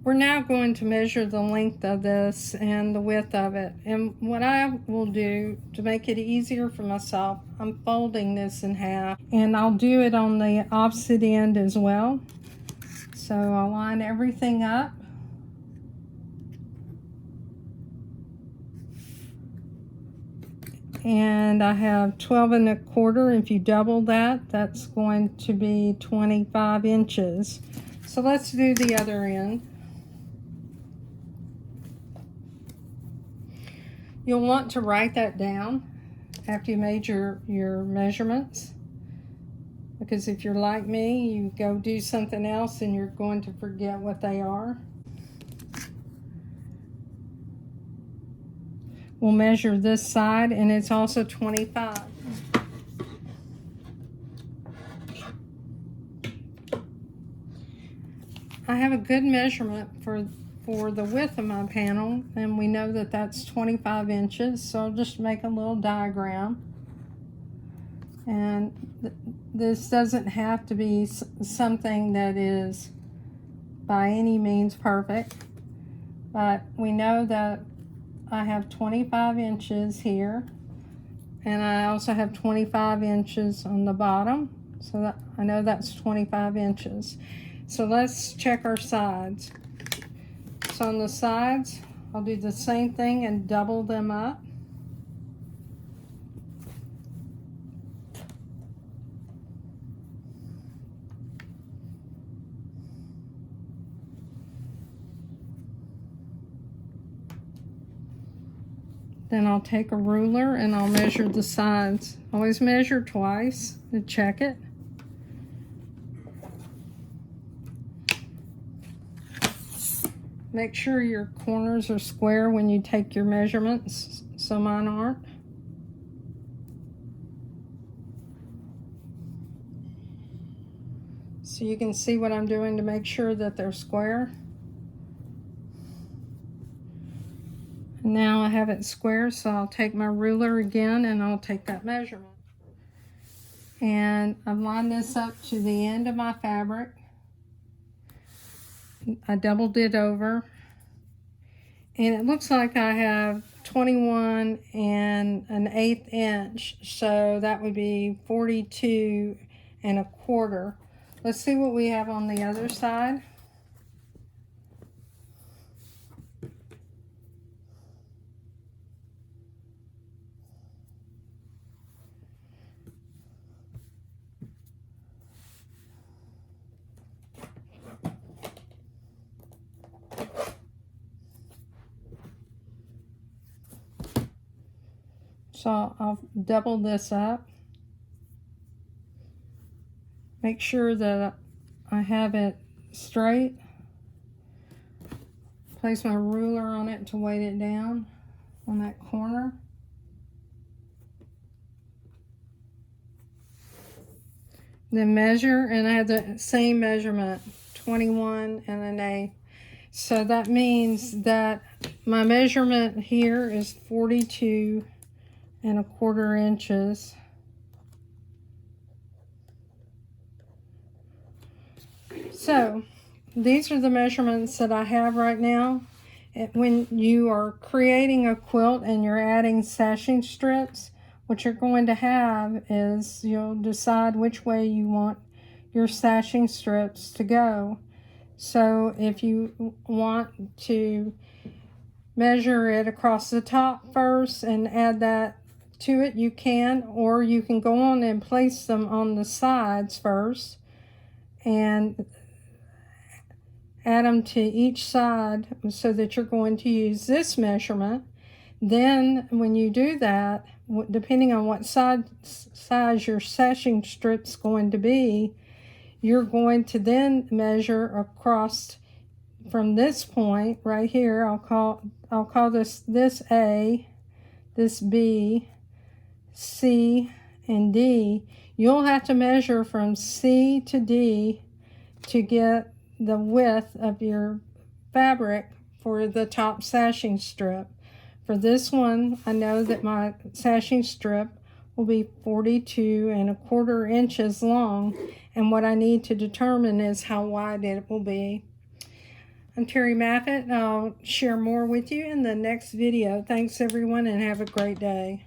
We're now going to measure the length of this and the width of it. And what I will do to make it easier for myself, I'm folding this in half, and I'll do it on the opposite end as well. So I'll line everything up. And I have 12 1/4. If you double that, that's going to be 25 inches. So let's do the other end. You'll want to write that down after you made your measurements, because if you're like me, you go do something else and you're going to forget what they are. We'll measure this side, and it's also 25. I have a good measurement for the width of my panel, and we know that that's 25 inches, so I'll just make a little diagram. And this doesn't have to be something that is by any means perfect, but we know that I have 25 inches here, and I also have 25 inches on the bottom, so that I know that's 25 inches. So let's check our sides. So on the sides, I'll do the same thing and double them up. Then I'll take a ruler and I'll measure the sides. Always measure twice to check it. Make sure your corners are square when you take your measurements, so mine aren't. So you can see what I'm doing to make sure that they're square. Now I have it square, so I'll take my ruler again and I'll take that measurement. And I've lined this up to the end of my fabric. I doubled it over, and it looks like I have 21 1/8 inch, so that would be 42 1/4. Let's see what we have on the other side. So I'll double this up. Make sure that I have it straight. Place my ruler on it to weight it down on that corner. Then measure, and I have the same measurement, 21 1/8. So that means that my measurement here is 42 1/4 inches. So these are the measurements that I have right now. When you are creating a quilt and you're adding sashing strips, what you're going to have is you'll decide which way you want your sashing strips to go. So if you want to measure it across the top first and add that to it, you can, or you can go on and place them on the sides first and add them to each side so that you're going to use this measurement. Then when you do that, depending on what size your sashing strip's going to be, you're going to then measure across from this point right here. I'll call this A, this B, C, and D. You'll have to measure from C to D to get the width of your fabric for the top sashing strip. For this one, I know that my sashing strip will be 42 1/4 inches long, and what I need to determine is how wide it will be. I'm Terry Maffitt, and I'll share more with you in the next video. Thanks, everyone, and have a great day.